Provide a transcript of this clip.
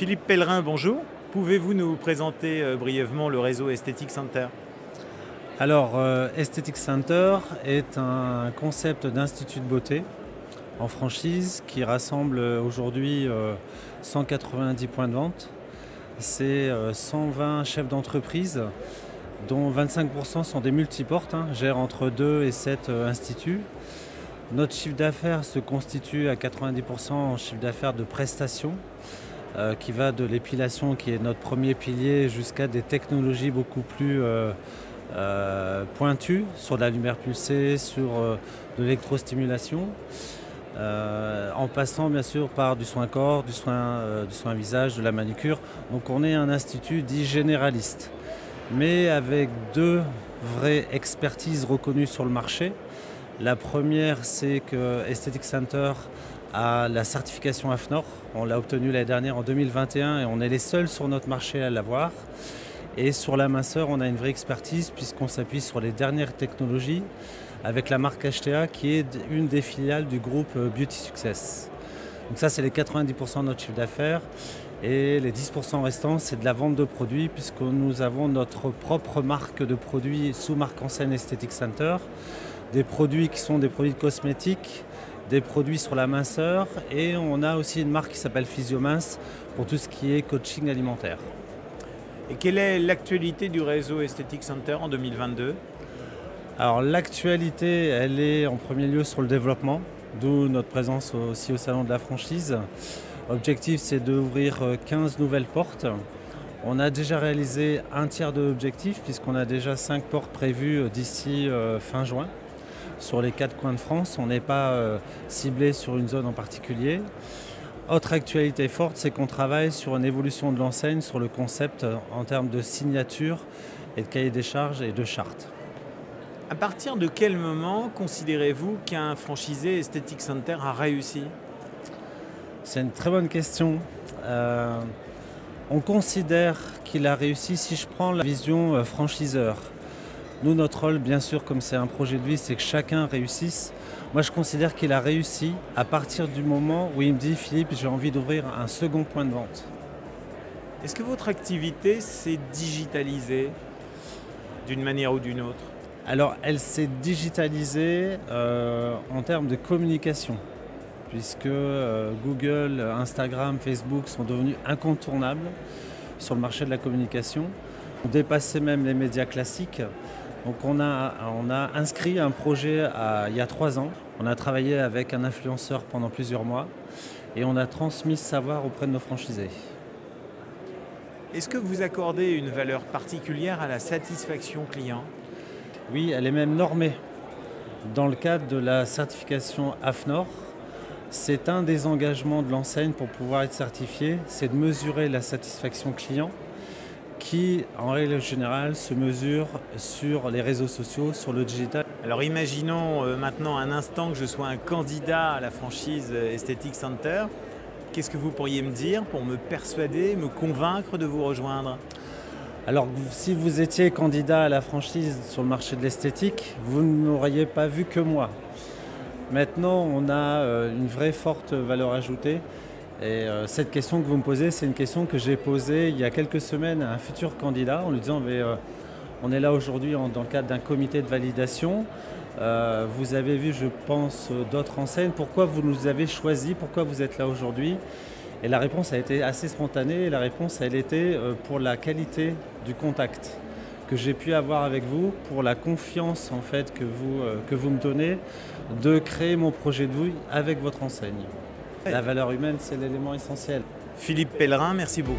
Philippe Pellerin, bonjour. Pouvez-vous nous présenter brièvement le réseau Aesthetic Center? Alors, Aesthetic Center est un concept d'institut de beauté en franchise qui rassemble aujourd'hui 190 points de vente. C'est 120 chefs d'entreprise, dont 25% sont des multiportes, gèrent entre 2 et 7 instituts. Notre chiffre d'affaires se constitue à 90% en chiffre d'affaires de prestations, qui va de l'épilation, qui est notre premier pilier, jusqu'à des technologies beaucoup plus pointues, sur de la lumière pulsée, sur de l'électrostimulation, en passant bien sûr par du soin corps, du soin visage, de la manucure. Donc on est un institut dit généraliste, mais avec deux vraies expertises reconnues sur le marché. La première, c'est que Aesthetic Center a la certification AFNOR. On l'a obtenue l'année dernière en 2021 et on est les seuls sur notre marché à l'avoir. Et sur la minceur, on a une vraie expertise puisqu'on s'appuie sur les dernières technologies avec la marque HTA qui est une des filiales du groupe Beauty Success. Donc ça, c'est les 90% de notre chiffre d'affaires. Et les 10% restants, c'est de la vente de produits puisque nous avons notre propre marque de produits sous marque enseigne Aesthetic Center. Des produits qui sont des produits cosmétiques, des produits sur la minceur et on a aussi une marque qui s'appelle Physiomince pour tout ce qui est coaching alimentaire. Et quelle est l'actualité du réseau Aesthetic Center en 2022? Alors l'actualité, elle est en premier lieu sur le développement, d'où notre présence aussi au salon de la franchise. L'objectif, c'est d'ouvrir 15 nouvelles portes. On a déjà réalisé un tiers de l'objectif puisqu'on a déjà 5 portes prévues d'ici fin juin. Sur les 4 coins de France, on n'est pas ciblé sur une zone en particulier. Autre actualité forte, c'est qu'on travaille sur une évolution de l'enseigne, sur le concept en termes de signature et de cahier des charges et de charte. À partir de quel moment considérez-vous qu'un franchisé Aesthetic Center a réussi? C'est une très bonne question. On considère qu'il a réussi si je prends la vision franchiseur. Nous, notre rôle, bien sûr, comme c'est un projet de vie, c'est que chacun réussisse. Moi, je considère qu'il a réussi à partir du moment où il me dit « Philippe, j'ai envie d'ouvrir un second point de vente ». Est-ce que votre activité s'est digitalisée d'une manière ou d'une autre? Alors, elle s'est digitalisée en termes de communication, puisque Google, Instagram, Facebook sont devenus incontournables sur le marché de la communication. On dépassait même les médias classiques. Donc on a inscrit un projet il y a 3 ans. On a travaillé avec un influenceur pendant plusieurs mois et on a transmis ce savoir auprès de nos franchisés. Est-ce que vous accordez une valeur particulière à la satisfaction client? Oui, elle est même normée. Dans le cadre de la certification AFNOR, c'est un des engagements de l'enseigne pour pouvoir être certifié, c'est de mesurer la satisfaction client qui, en règle générale, se mesure sur les réseaux sociaux, sur le digital. Alors imaginons maintenant un instant que je sois un candidat à la franchise Aesthetic Center. Qu'est-ce que vous pourriez me dire pour me persuader, me convaincre de vous rejoindre? Alors si vous étiez candidat à la franchise sur le marché de l'esthétique, vous n'auriez pas vu que moi. Maintenant, on a une vraie forte valeur ajoutée. Et cette question que vous me posez, c'est une question que j'ai posée il y a quelques semaines à un futur candidat en lui disant on est là aujourd'hui dans le cadre d'un comité de validation. Vous avez vu, je pense, d'autres enseignes. Pourquoi vous nous avez choisis? Pourquoi vous êtes là aujourd'hui? Et la réponse a été assez spontanée. Et la réponse, elle était pour la qualité du contact que j'ai pu avoir avec vous, pour la confiance en fait que vous me donnez de créer mon projet de vie avec votre enseigne. La valeur humaine, c'est l'élément essentiel. Philippe Pellerin, merci beaucoup.